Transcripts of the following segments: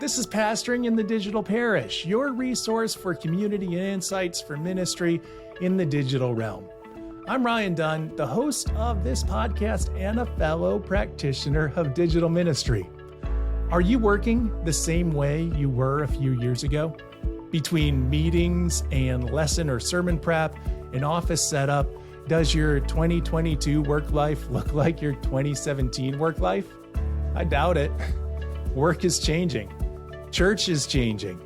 This is Pastoring in the Digital Parish, your resource for community and insights for ministry in the digital realm. I'm Ryan Dunn, the host of this podcast and a fellow practitioner of digital ministry. Are you working the same way you were a few years ago? Between meetings and lesson or sermon prep and office setup, does your 2022 work life look like your 2017 work life? I doubt it. Work is changing. Church is changing.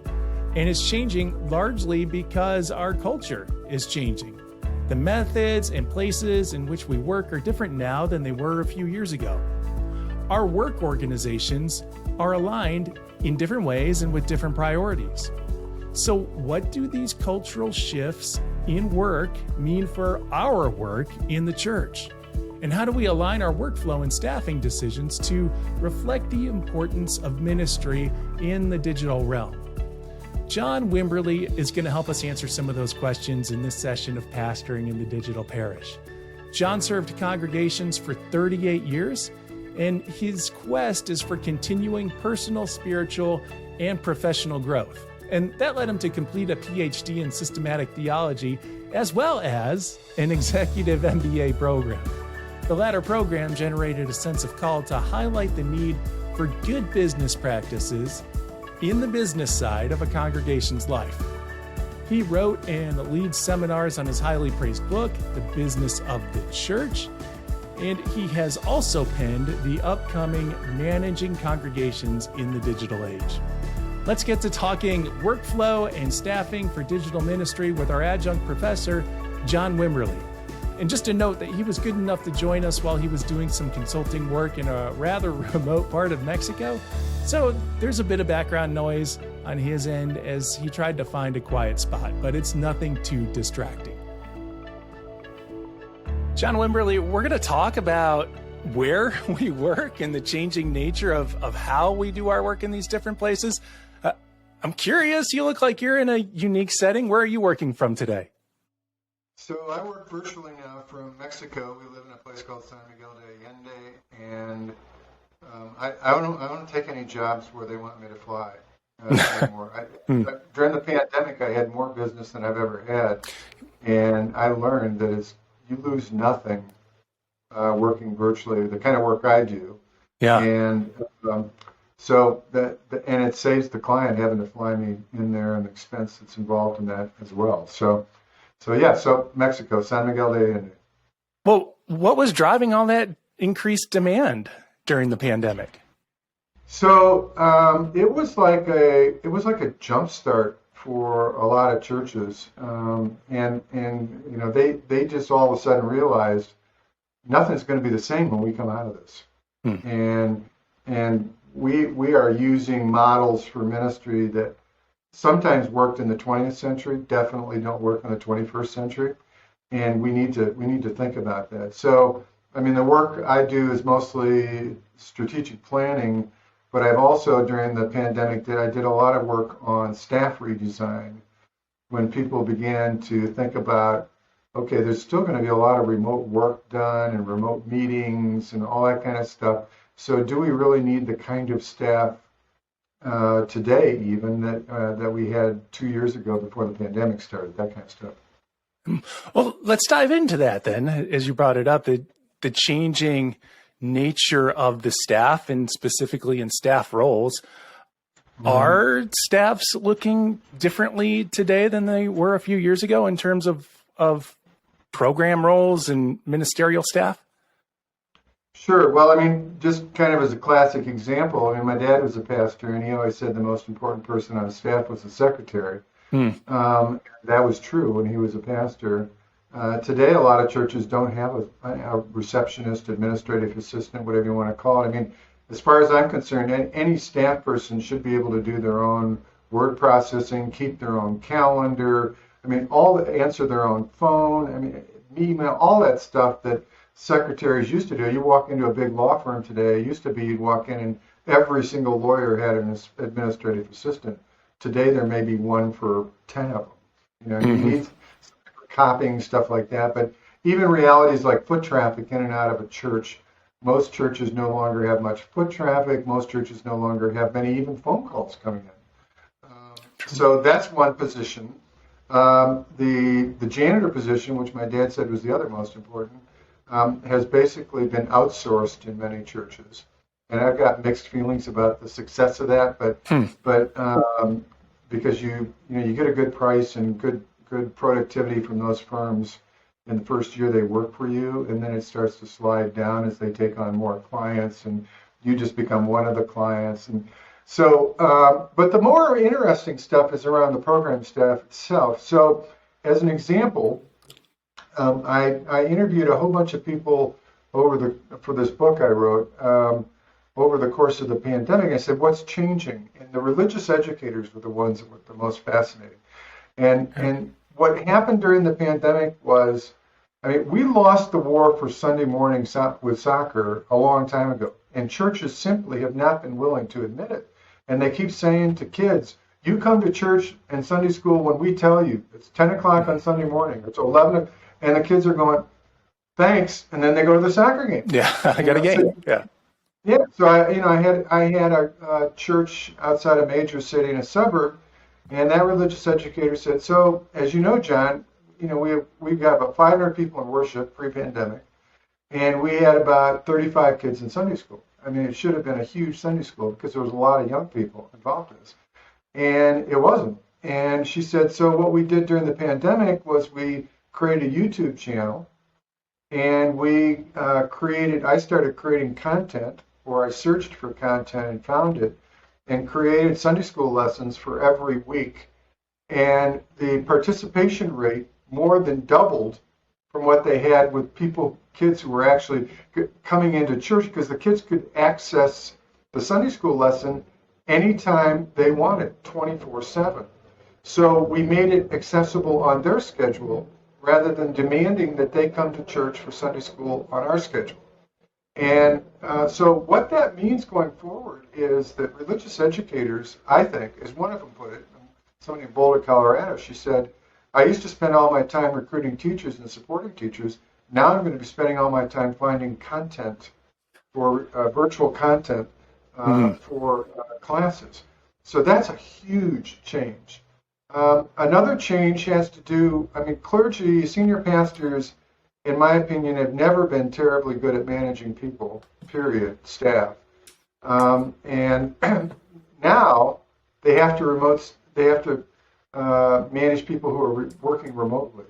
And it's changing largely because our culture is changing. The methods and places in which we work are different now than they were a few years ago. Our work organizations are aligned in different ways and with different priorities. So what do these cultural shifts in work mean for our work in the church? And how do we align our workflow and staffing decisions to reflect the importance of ministry in the digital realm? John Wimberly is going to help us answer some of those questions in this session of Pastoring in the Digital Parish. John served congregations for 38 years, and his quest is for continuing personal, spiritual, and professional growth. And that led him to complete a PhD in systematic theology, as well as an executive MBA program. The latter program generated a sense of call to highlight the need for good business practices in the business side of a congregation's life. He wrote and leads seminars on his highly praised book, The Business of the Church, and he has also penned the upcoming Managing Congregations in the Digital Age. Let's get to talking workflow and staffing for digital ministry with our adjunct professor, John Wimberly. And just a note that he was good enough to join us while he was doing some consulting work in a rather remote part of Mexico. So there's a bit of background noise on his end as he tried to find a quiet spot, but it's nothing too distracting. John Wimberly, we're going to talk about where we work and the changing nature of how we do our work in these different places. I'm curious, you look like you're in a unique setting. Where are you working from today? So I work virtually now from Mexico. We live in a place called San Miguel de Allende, and I don't take any jobs where they want me to fly anymore. During the pandemic, I had more business than I've ever had, and I learned that you lose nothing working virtually, the kind of work I do. Yeah. And so and it saves the client having to fly me in there and the expense that's involved in that as well. So Mexico, San Miguel de Allende. Well, what was driving all that increased demand during the pandemic? So it was like a jump start for a lot of churches, and you know they just all of a sudden realized nothing's going to be the same when we come out of this, and we are using models for ministry that sometimes worked in the 20th century, definitely don't work in the 21st century, and we need to think about that. So, I mean, the work I do is mostly strategic planning, but I've also, during the pandemic, I did a lot of work on staff redesign when people began to think about, okay, there's still going to be a lot of remote work done and remote meetings and all that kind of stuff. So do we really need the kind of staff today even that we had 2 years ago before the pandemic started, that kind of stuff? Well, let's dive into that then, as you brought it up, the changing nature of the staff and specifically in staff roles. Are staffs looking differently today than they were a few years ago in terms of program roles and ministerial staff? Sure. Well, I mean, just kind of as a classic example, I mean, my dad was a pastor, and he always said the most important person on staff was the secretary. That was true when he was a pastor. Today, a lot of churches don't have a receptionist, administrative assistant, whatever you want to call it. I mean, as far as I'm concerned, any staff person should be able to do their own word processing, keep their own calendar. I mean, answer their own phone. I mean, email, all that stuff that secretaries used to do. You walk into a big law firm today, it used to be you'd walk in and every single lawyer had an administrative assistant. Today there may be one for 10 of them. You know, you need copying, stuff like that. But even realities like foot traffic in and out of a church Most churches no longer have much foot traffic. Most churches no longer have many even phone calls coming in. So that's one position. The janitor position, which my dad said was the other most important, has basically been outsourced in many churches. And I've got mixed feelings about the success of that, but because you get a good price and good productivity from those firms in the first year they work for you, and then it starts to slide down as they take on more clients, and you just become one of the clients. And so, but the more interesting stuff is around the program staff itself. So, as an example, I interviewed a whole bunch of people for this book I wrote over the course of the pandemic. I said, "What's changing?" And the religious educators were the ones that were the most fascinating. And what happened during the pandemic was, I mean, we lost the war for Sunday morning with soccer a long time ago, and churches simply have not been willing to admit it. And they keep saying to kids, "You come to church and Sunday school when we tell you. It's 10 o'clock on Sunday morning. It's 11." And the kids are going, "Thanks," and then they go to the soccer game. Yeah, I got a game. Yeah. Yeah. So I had a church outside a major city in a suburb, and that religious educator said, "So, as you know, John, we've got about 500 people in worship pre-pandemic, and we had about 35 kids in Sunday school. I mean, it should have been a huge Sunday school because there was a lot of young people involved in this, and it wasn't." And she said, "So what we did during the pandemic was we created a YouTube channel, and I started creating content, or I searched for content and found it, and created Sunday school lessons for every week. And the participation rate more than doubled from what they had with kids who were actually coming into church, because the kids could access the Sunday school lesson anytime they wanted, 24/7. So we made it accessible on their schedule rather than demanding that they come to church for Sunday school on our schedule. And so what that means going forward is that religious educators, I think, as one of them put it, somebody in Boulder, Colorado, she said, "I used to spend all my time recruiting teachers and supporting teachers. Now I'm going to be spending all my time finding content for virtual content for classes." So that's a huge change. Another change has to do, clergy, senior pastors, in my opinion, have never been terribly good at managing people, period, staff. And now they have to manage people who are working remotely.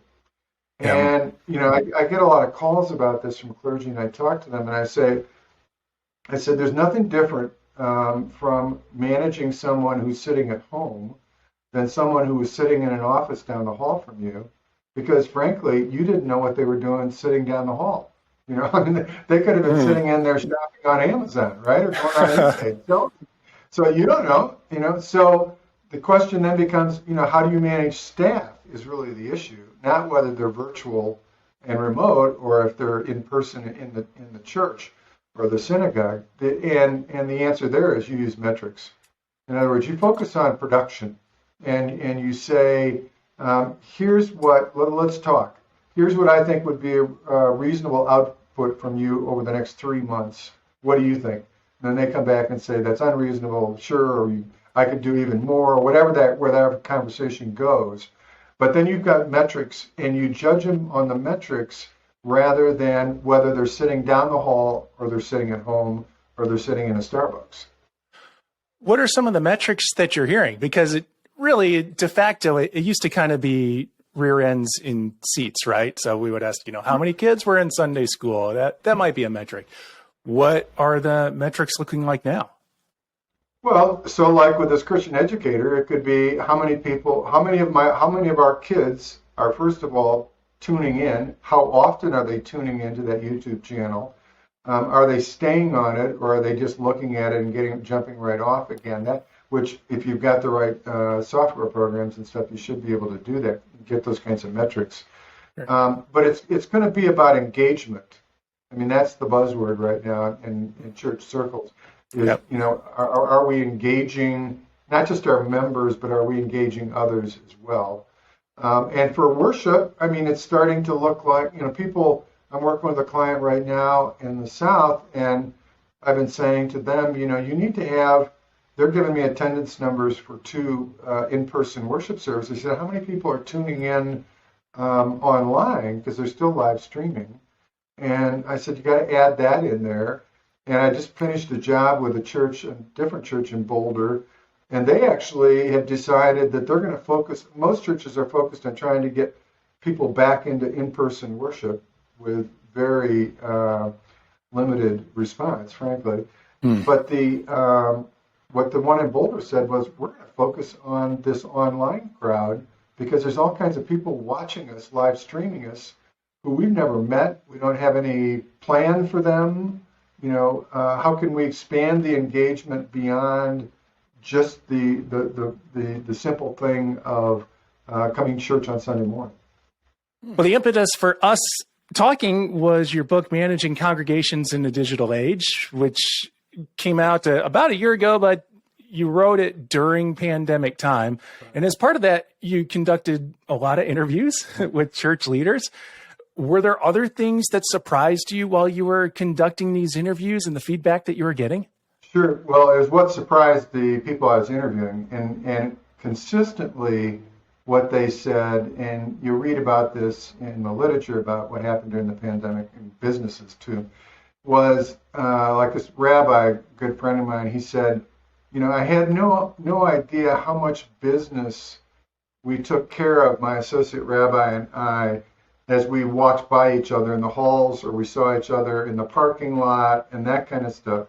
And, I get a lot of calls about this from clergy, and I talk to them, and I said, there's nothing different from managing someone who's sitting at home than someone who was sitting in an office down the hall from you, because frankly, you didn't know what they were doing sitting down the hall. They could have been sitting in there shopping on Amazon, right? Or going on eBay. So you don't know, So the question then becomes, how do you manage staff is really the issue, not whether they're virtual and remote or if they're in person in the church or the synagogue. And the answer there is you use metrics. In other words, you focus on production and you say, let's talk. Here's what I think would be a reasonable output from you over the next 3 months. What do you think? And then they come back and say, that's unreasonable, sure, or I could do even more, or where that conversation goes. But then you've got metrics, and you judge them on the metrics rather than whether they're sitting down the hall or they're sitting at home or they're sitting in a Starbucks. What are some of the metrics that you're hearing? Because it really, de facto, it used to kind of be rear ends in seats, right? So we would ask, how many kids were in Sunday school? That might be a metric. What are the metrics looking like now? Well, so like with this Christian educator, it could be how many of our kids are, first of all, tuning in. How often are they tuning into that YouTube channel? Are they staying on it, or are they just looking at it and jumping right off again? Which, if you've got the right software programs and stuff, you should be able to do that, get those kinds of metrics. Sure. But it's going to be about engagement. That's the buzzword right now in church circles. Yep. Are we engaging not just our members, but are we engaging others as well? And for worship, it's starting to look like, people I'm working with a client right now in the South, and I've been saying to them, you need to have, they're giving me attendance numbers for 2 in-person worship services. They said, how many people are tuning in online, because they're still live streaming? And I said, you got to add that in there. And I just finished a job with a different church in Boulder, and they actually have decided that they're going to focus, most churches are focused on trying to get people back into in-person worship with very limited response, frankly. But what the one in Boulder said was, we're going to focus on this online crowd because there's all kinds of people watching us, live streaming us, who we've never met. We don't have any plan for them. How can we expand the engagement beyond just the simple thing of coming to church on Sunday morning? Well, the impetus for us talking was your book, Managing Congregations in the Digital Age, which came out about a year ago, but you wrote it during pandemic time. And as part of that, you conducted a lot of interviews with church leaders. Were there other things that surprised you while you were conducting these interviews and the feedback that you were getting? Sure. Well, it was what surprised the people I was interviewing, and consistently what they said, and you read about this in the literature about what happened during the pandemic in businesses too, was like this rabbi, a good friend of mine, he said, I had no idea how much business we took care of, my associate rabbi and I, as we walked by each other in the halls, or we saw each other in the parking lot and that kind of stuff.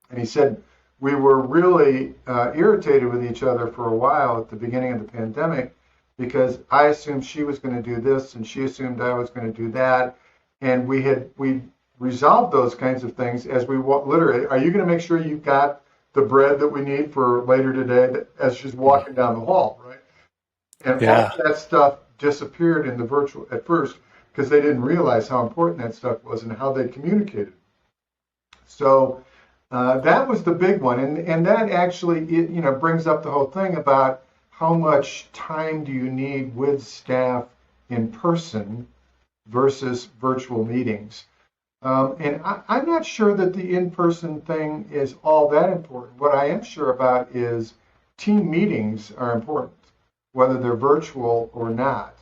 And he said, we were really irritated with each other for a while at the beginning of the pandemic, because I assumed she was going to do this and she assumed I was going to do that. And we resolved those kinds of things as we literally, are you going to make sure you got the bread that we need for later today, as she's walking down the hall, right? And all of that stuff disappeared in the virtual at first, because they didn't realize how important that stuff was and how they communicated. So that was the big one, and that actually brings up the whole thing about how much time do you need with staff in person versus virtual meetings. And I'm not sure that the in-person thing is all that important. What I am sure about is team meetings are important, whether they're virtual or not.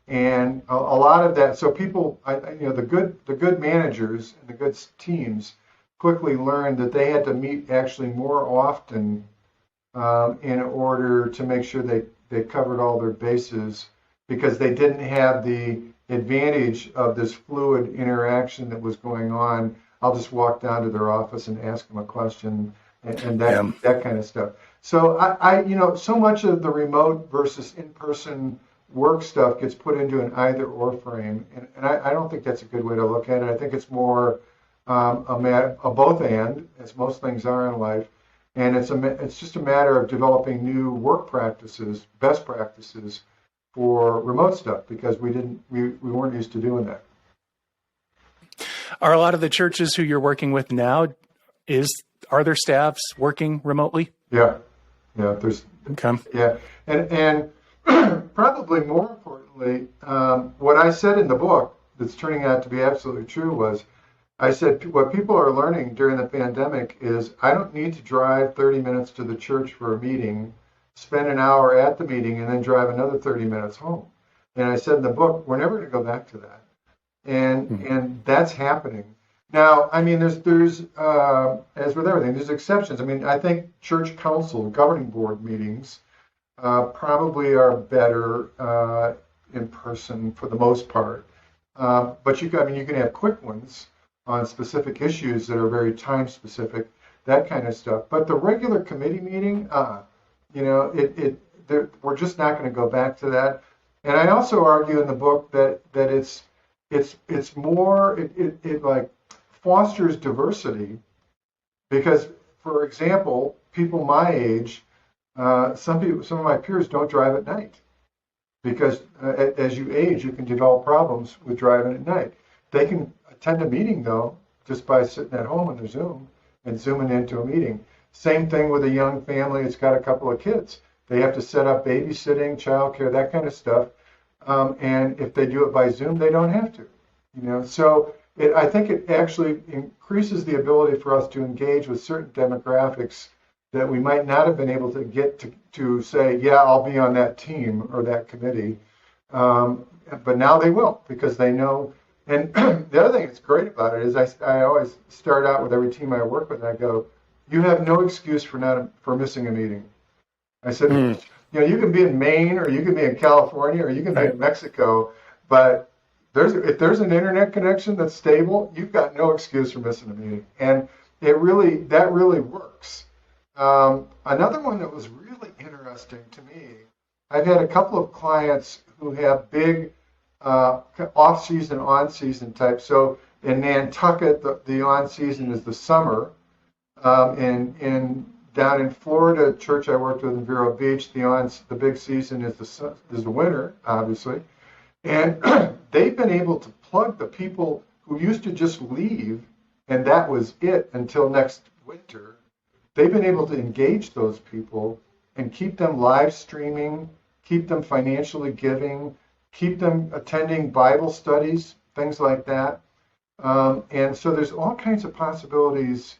And a lot of that, so people, the good managers and the good teams quickly learned that they had to meet actually more often in order to make sure they covered all their bases, because they didn't have the advantage of this fluid interaction that was going on. I'll just walk down to their office and ask them a question and that kind of stuff. So I so much of the remote versus in-person work stuff gets put into an either-or frame, and I don't think that's a good way to look at it. I think it's more a both and, as most things are in life, and it's just a matter of developing new work practices, best practices for remote stuff, because we weren't used to doing that. Are a lot of the churches who you're working with now, are their staffs working remotely? Yeah. There's okay. Yeah, and probably more importantly, what I said in the book that's turning out to be absolutely true was, I said what people are learning during the pandemic is, I don't need to drive 30 minutes to the church for a meeting, spend an hour at the meeting, and then drive another 30 minutes home. And I said in the book, we're never going to go back to that, and that's happening. Now, I mean, there's as with everything, there's exceptions. I mean, I think church council, governing board meetings probably are better in person for the most part. But you can have quick ones on specific issues that are very time specific, that kind of stuff. But the regular committee meeting, we're just not going to go back to that. And I also argue in the book that it's more it like fosters diversity, because, for example, people my age, some of my peers don't drive at night, because as you age, you can develop problems with driving at night. They can attend a meeting, though, just by sitting at home on their Zoom and zooming into a meeting. Same thing with a young family that's got a couple of kids. They have to set up babysitting, childcare, that kind of stuff. And if they do it by Zoom, they don't have to. So I think it actually increases the ability for us to engage with certain demographics that we might not have been able to get to say, yeah, I'll be on that team or that committee. But now they will, because they know. And the other thing that's great about it is I always start out with every team I work with, and I go, you have no excuse for missing a meeting. I said, you can be in Maine, or you can be in California, or you can be in Mexico, but if there's an internet connection that's stable, you've got no excuse for missing a meeting. And that really works. Another one that was really interesting to me, I've had a couple of clients who have big off-season, on-season type. So in Nantucket, the on-season is the summer. Down in Florida, church I worked with in Vero Beach, the big season is the winter, obviously. And they've been able to plug the people who used to just leave, and that was it until next winter. They've been able to engage those people and keep them live streaming, keep them financially giving, keep them attending Bible studies, things like that. And so there's all kinds of possibilities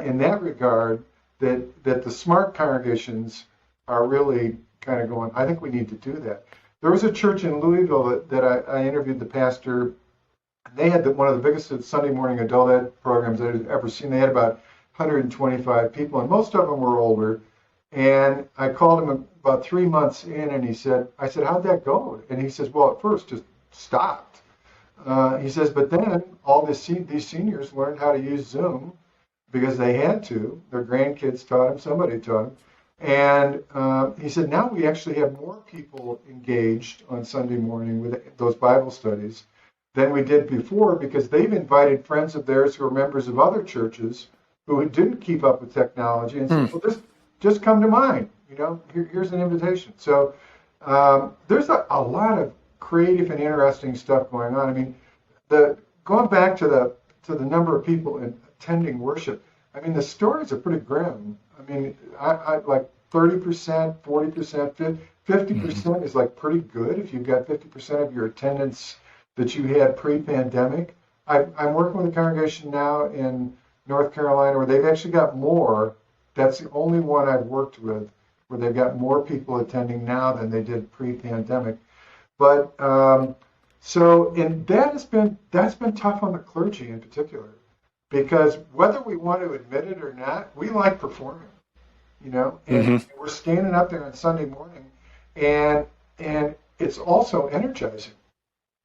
in that regard that the smart congregations are really kind of going, I think we need to do that. There was a church in Louisville that I interviewed the pastor. They had one of the biggest Sunday morning adult ed programs I've ever seen. They had about 125 people, and most of them were older. And I called him about 3 months in, and I said, how'd that go? And he says, well, at first just stopped. He says, but then all these seniors learned how to use Zoom because they had to. Their grandkids taught them, somebody taught them. And he said, now we actually have more people engaged on Sunday morning with those Bible studies than we did before, because they've invited friends of theirs who are members of other churches who didn't keep up with technology and said, well, just come to mine. Here's an invitation. So there's a lot of creative and interesting stuff going on. I mean, going back to the number of people attending worship, I mean, the stories are pretty grim. I mean, I like 30%, 40%, 50% is like pretty good if you've got 50% of your attendance that you had pre-pandemic. I'm working with a congregation now in North Carolina where they've actually got more. That's the only one I've worked with where they've got more people attending now than they did pre-pandemic. But and that's been tough on the clergy in particular, because whether we want to admit it or not, we like performing, and we're standing up there on Sunday morning, and it's also energizing.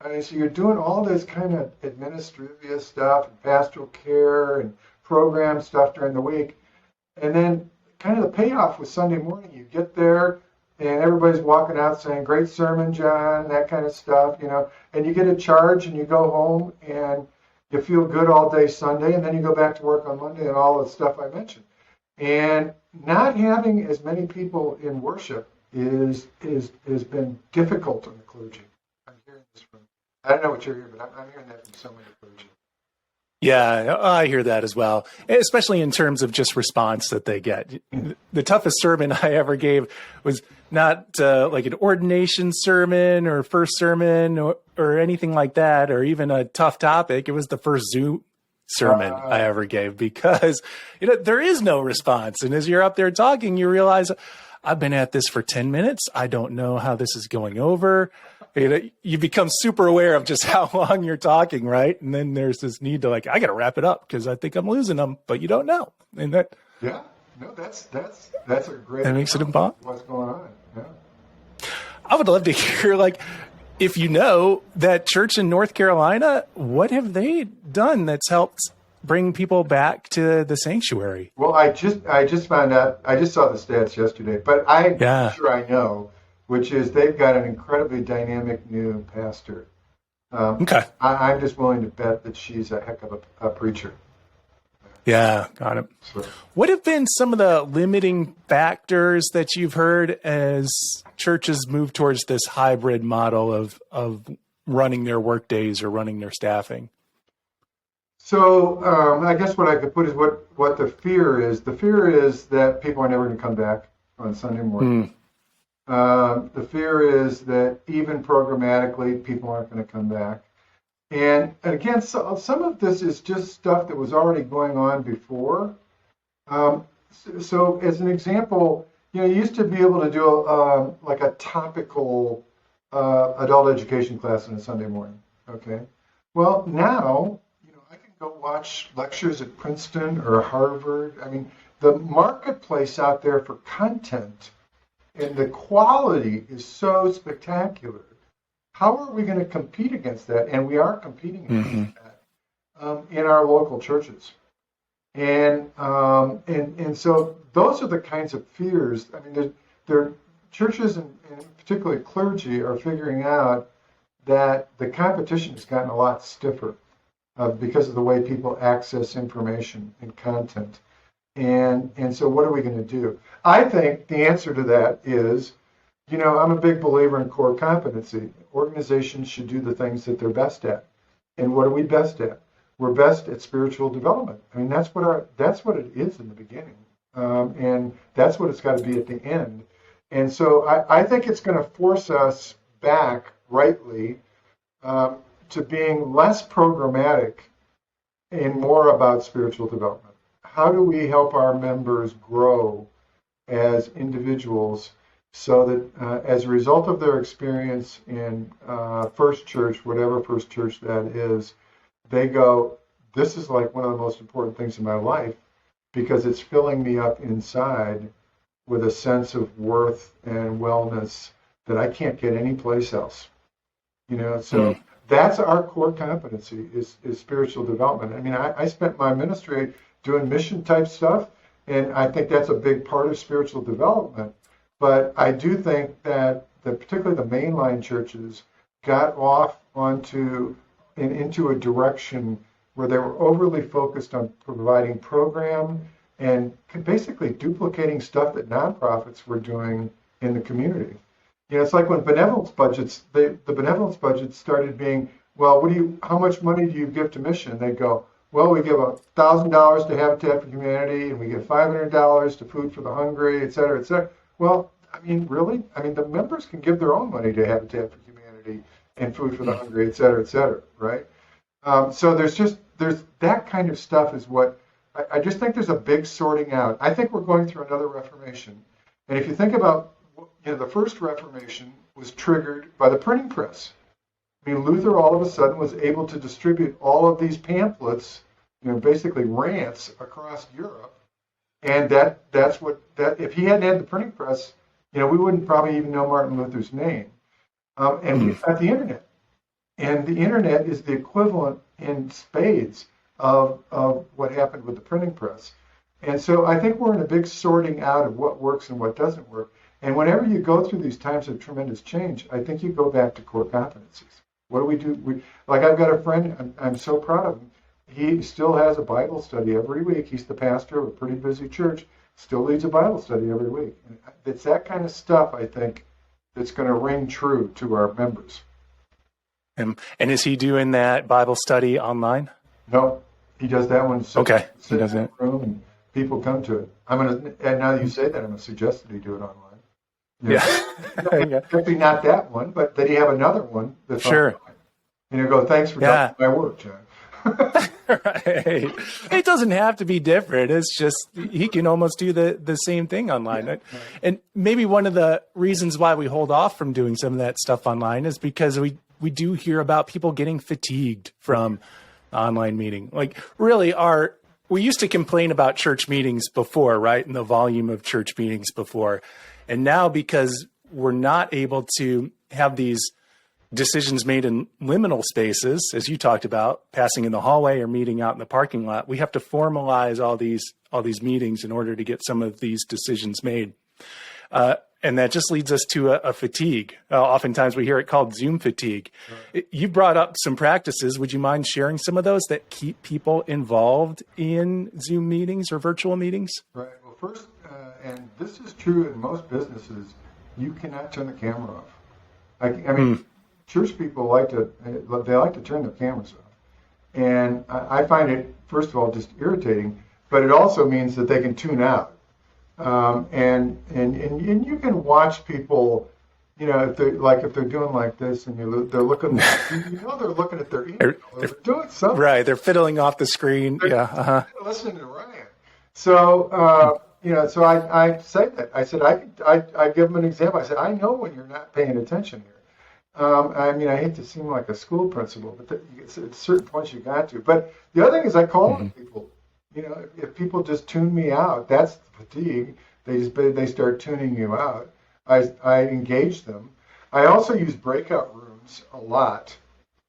I mean, so you're doing all this kind of administrative stuff and pastoral care and program stuff during the week, and then kind of the payoff was Sunday morning. You get there, and everybody's walking out saying, great sermon, John, that kind of stuff, and you get a charge and you go home and you feel good all day Sunday, and then you go back to work on Monday and all the stuff I mentioned. And not having as many people in worship has been difficult on the clergy. I'm hearing this from, I don't know what you're hearing, but I'm hearing that from so many clergy. Yeah, I hear that as well, especially in terms of just response that they get. The toughest sermon I ever gave was not like an ordination sermon or first sermon or anything like that, or even a tough topic. It was the first Zoom sermon I ever gave, because there is no response. And as you're up there talking, you realize, I've been at this for 10 minutes. I don't know how this is going over. You become super aware of just how long you're talking, right? And then there's this need to I got to wrap it up because I think I'm losing them, but you don't know. And that, yeah, no, that's a great. That makes it impossible. What's going on? Yeah. I would love to hear, if you know that church in North Carolina, what have they done that's helped bring people back to the sanctuary? Well, I just found out. I just saw the stats yesterday, but I'm sure I know. Which is they've got an incredibly dynamic new pastor. Okay. I'm just willing to bet that she's a heck of a preacher. Yeah, got it. So, what have been some of the limiting factors that you've heard as churches move towards this hybrid model of running their work days or running their staffing? So I guess what I could put is what the fear is. The fear is that people are never going to come back on Sunday morning. The fear is that even programmatically, people aren't going to come back. And again, some of this is just stuff that was already going on before. So as an example, you used to be able to do like a topical adult education class on a Sunday morning. Okay. Well, now, I can go watch lectures at Princeton or Harvard. I mean, the marketplace out there for content and the quality is so spectacular. How are we going to compete against that? And we are competing against that in our local churches. And so those are the kinds of fears. I mean, there churches and particularly clergy are figuring out that the competition has gotten a lot stiffer because of the way people access information and content. And so what are we going to do? I think the answer to that is, I'm a big believer in core competency. Organizations should do the things that they're best at. And what are we best at? We're best at spiritual development. I mean, that's what it is in the beginning. And that's what it's got to be at the end. And so I think it's going to force us back, rightly, to being less programmatic and more about spiritual development. How do we help our members grow as individuals so that as a result of their experience in First Church, whatever First Church that is, they go, this is like one of the most important things in my life because it's filling me up inside with a sense of worth and wellness that I can't get anyplace else. So that's our core competency is spiritual development. I mean, I spent my ministry doing mission type stuff, and I think that's a big part of spiritual development. But I do think that particularly the mainline churches got off into a direction where they were overly focused on providing program and basically duplicating stuff that nonprofits were doing in the community. It's like when benevolence budgets, the benevolence budgets started being, well, how much money do you give to mission? They go, well, we give $1,000 to Habitat for Humanity, and we give $500 to Food for the Hungry, et cetera, et cetera. Well, I mean, really? I mean, the members can give their own money to Habitat for Humanity and Food for the Hungry, et cetera, right? So there's that kind of stuff is what, I just think there's a big sorting out. I think we're going through another Reformation. And if you think about, the first Reformation was triggered by the printing press. I mean, Luther all of a sudden was able to distribute all of these pamphlets, basically rants across Europe. And that's what if he hadn't had the printing press, we wouldn't probably even know Martin Luther's name. And we've got the internet. And the internet is the equivalent in spades of what happened with the printing press. And so I think we're in a big sorting out of what works and what doesn't work. And whenever you go through these times of tremendous change, I think you go back to core competencies. What do we do? Like I've got a friend, I'm so proud of him. He still has a Bible study every week. He's the pastor of a pretty busy church, still leads a Bible study every week. And it's that kind of stuff, I think, that's going to ring true to our members. And is he doing that Bible study online? No, he does that one. Okay, he does that. Room and people come to it. And now that you say that, I'm going to suggest that he do it online. Maybe not that one, but that he have another one that's sure. Online. Go, thanks for doing my work, John. Right. It doesn't have to be different. It's just he can almost do the same thing online. Right. And maybe one of the reasons why we hold off from doing some of that stuff online is because we do hear about people getting fatigued from online meeting. Like really we used to complain about church meetings before, right? And the volume of church meetings before. And now because we're not able to have these decisions made in liminal spaces, as you talked about, passing in the hallway or meeting out in the parking lot, we have to formalize all these meetings in order to get some of these decisions made. And that just leads us to a fatigue. Oftentimes we hear it called Zoom fatigue. Right. You brought up some practices. Would you mind sharing some of those that keep people involved in Zoom meetings or virtual meetings? Right. Well, first, and this is true in most businesses, you cannot turn the camera off. I mean, church people like to turn their cameras off. And I find it, first of all, just irritating, but it also means that they can tune out. And you can watch people if they're doing like this and they're looking, they're looking at their email. They're doing something. Right. They're fiddling off the screen. They're Yeah. listening to Ryan. So, so I say that. I said, I give them an example. I said, I know when you're not paying attention here. I mean, I hate to seem like a school principal, but at certain points you got to. But the other thing is I call on people. If people just tune me out, that's fatigue. They start tuning you out. I engage them. I also use breakout rooms a lot.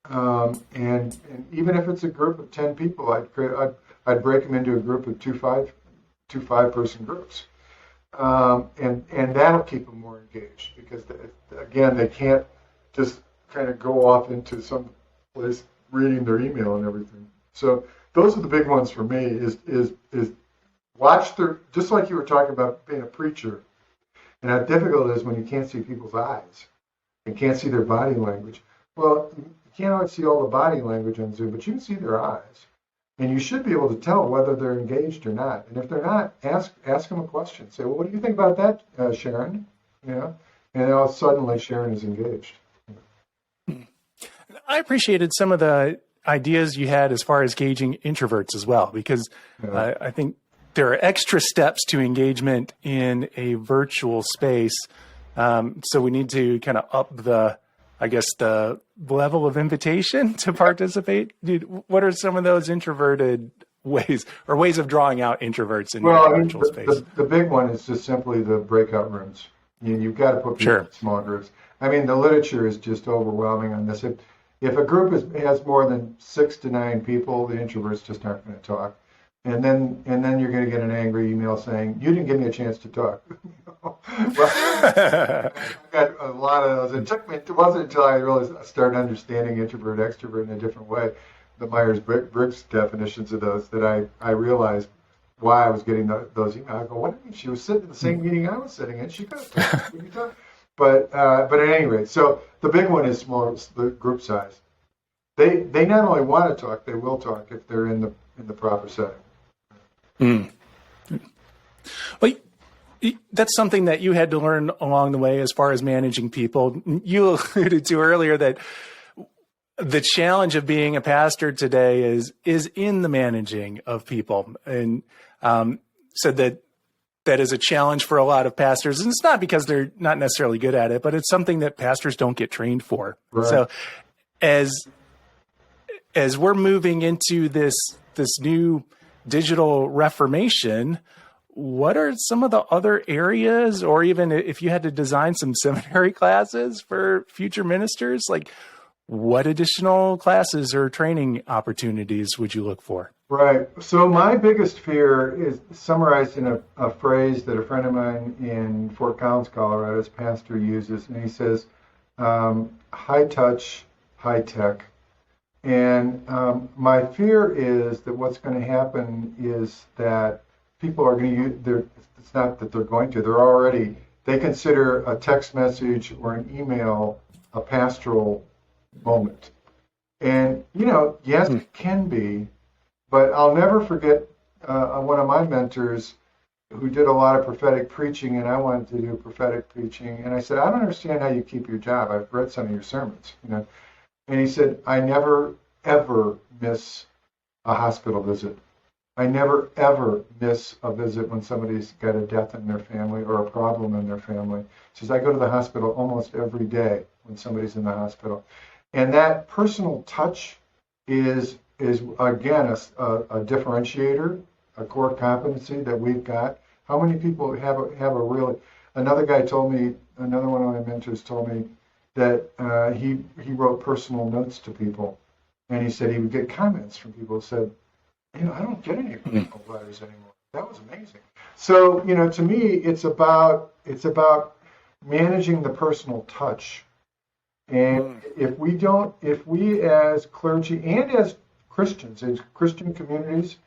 And even if it's a group of 10 people, I'd break them into a group of two 5-person groups. And that'll keep them more engaged because, again, they can't just kind of go off into some place reading their email and everything. So those are the big ones for me is watch just like you were talking about being a preacher and how difficult it is when you can't see people's eyes and can't see their body language. Well, you can't always see all the body language on Zoom, but you can see their eyes. And you should be able to tell whether they're engaged or not. And if they're not, ask them a question. Say, well, what do you think about that, Sharon? And now suddenly Sharon is engaged. I appreciated some of the ideas you had as far as gauging introverts as well, because I think there are extra steps to engagement in a virtual space. So we need to kind of up the level of invitation to participate. Dude, what are some of those introverted ways or ways of drawing out introverts in your virtual space? The big one is just simply the breakout rooms. You've got to put people in small groups. I mean, the literature is just overwhelming on this. If a group has more than 6 to 9 people, the introverts just aren't going to talk. And then you're going to get an angry email saying, you didn't give me a chance to talk. Well, I got a lot of those. It wasn't until I really started understanding introvert, extrovert in a different way, the Myers-Briggs definitions of those, that I realized why I was getting those emails. I go, what do you mean? She was sitting in the same meeting I was sitting in. She could have talked. But at any rate, so the big one is the group size. They not only want to talk, they will talk if they're in the proper setting. Well, that's something that you had to learn along the way as far as managing people. You alluded to earlier that the challenge of being a pastor today is in the managing of people, and said that is a challenge for a lot of pastors. And it's not because they're not necessarily good at it, but it's something that pastors don't get trained for. Right. So as we're moving into this new digital reformation, what are some of the other areas, or even if you had to design some seminary classes for future ministers, like what additional classes or training opportunities would you look for? Right. So my biggest fear is summarized in a phrase that a friend of mine in Fort Collins, Colorado, his pastor uses, and he says, high touch, high tech. And my fear is that what's going to happen is that people are going to use, it's not that they're going to, they consider a text message or an email a pastoral moment. And, yes, it can be, but I'll never forget one of my mentors who did a lot of prophetic preaching, and I wanted to do prophetic preaching. And I said, I don't understand how you keep your job. I've read some of your sermons, And he said, I never, ever miss a hospital visit. I never, ever miss a visit when somebody's got a death in their family or a problem in their family. He says, I go to the hospital almost every day when somebody's in the hospital. And that personal touch is again, a differentiator, a core competency that we've got. How many people have a really, another guy told me, another one of my mentors told me that he wrote personal notes to people. And he said he would get comments from people who said, I don't get any personal letters anymore. That was amazing. So, to me, it's about managing the personal touch. And if we as clergy and as Christians, as Christian communities,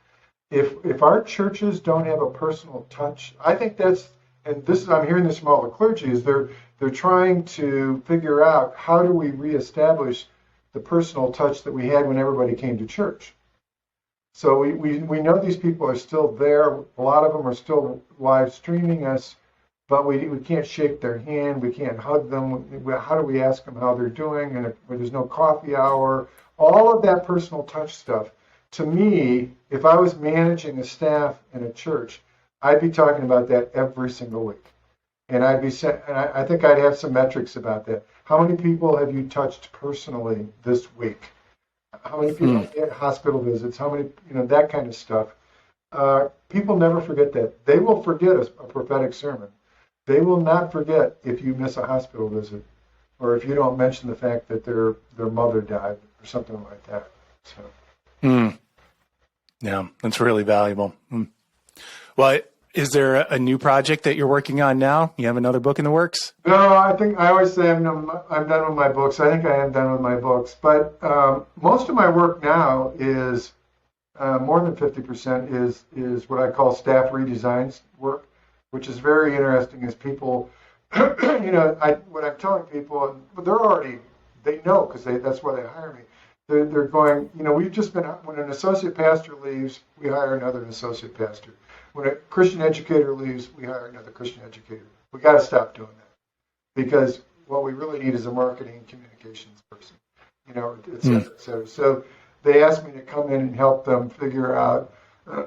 if our churches don't have a personal touch, I think I'm hearing this from all the clergy, is they're trying to figure out how do we reestablish the personal touch that we had when everybody came to church. So we know these people are still there. A lot of them are still live streaming us, but we can't shake their hand, we can't hug them. How do we ask them how they're doing? And if there's no coffee hour, all of that personal touch stuff. To me, if I was managing a staff in a church, I'd be talking about that every single week. And I think I'd have some metrics about that. How many people have you touched personally this week? How many people get hospital visits? How many, that kind of stuff. People never forget that. They will forget a prophetic sermon. They will not forget if you miss a hospital visit or if you don't mention the fact that their mother died or something like that. So. Yeah, that's really valuable. Well, is there a new project that you're working on now? You have another book in the works? No, I think I always say I'm done with my books. I think I am done with my books. But most of my work now is, more than 50% is what I call staff redesigns work, which is very interesting as people, what I'm telling people, they know because that's why they hire me. They're going, we've just been, when an associate pastor leaves, we hire another associate pastor. When a Christian educator leaves, we hire another Christian educator. We got to stop doing that because what we really need is a marketing and communications person, et cetera, et cetera. So they asked me to come in and help them figure out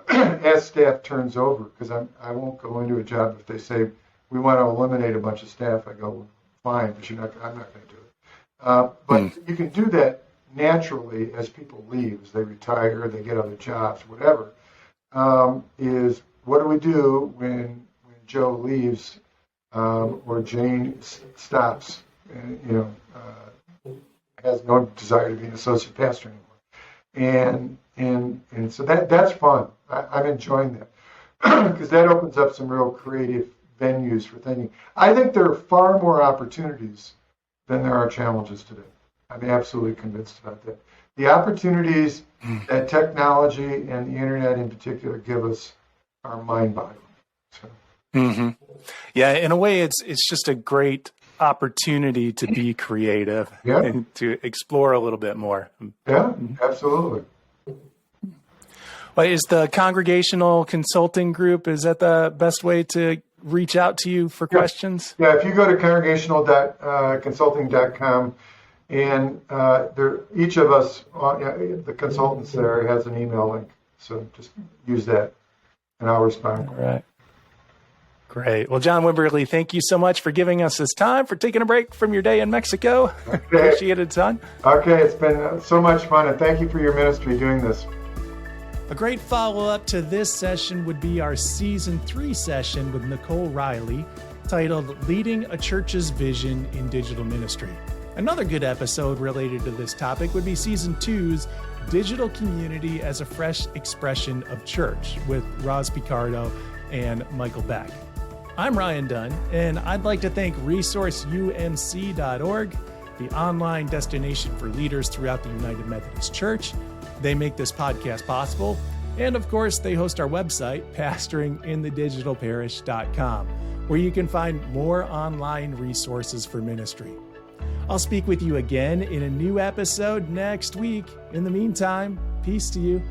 as staff turns over, because I won't go into a job if they say we want to eliminate a bunch of staff. I go, well, fine, but I'm not going to do it. But you can do that naturally as people leave, as they retire, they get other jobs, whatever. Is what do we do when Joe leaves or Jane stops and has no desire to be an associate pastor anymore, and so that's fun. I'm enjoying that because that opens up some real creative venues for thinking. I think there are far more opportunities than there are challenges today. I'm absolutely convinced about that. The opportunities that technology and the internet in particular give us are mind-boggling. So. Yeah, in a way, it's just a great opportunity to be creative and to explore a little bit more. Yeah, absolutely. Well, is the Congregational Consulting Group, is that the best way to reach out to you for questions? Yeah, if you go to congregational.consulting.com, and each of us, the consultants there, has an email link. So just use that, and I'll respond. All right. Great. Well, John Wimberly, thank you so much for giving us this time, for taking a break from your day in Mexico. Okay. Appreciate it, son. Okay, it's been so much fun, and thank you for your ministry doing this. A great follow-up to this session would be our Season 3 session with Nicole Riley, titled Leading a Church's Vision in Digital Ministry. Another good episode related to this topic would be Season 2's Digital Community as a Fresh Expression of Church with Roz Picardo and Michael Beck. I'm Ryan Dunn, and I'd like to thank ResourceUMC.org, the online destination for leaders throughout the United Methodist Church. They make this podcast possible. And of course, they host our website, pastoringinthedigitalparish.com, where you can find more online resources for ministry. I'll speak with you again in a new episode next week. In the meantime, peace to you.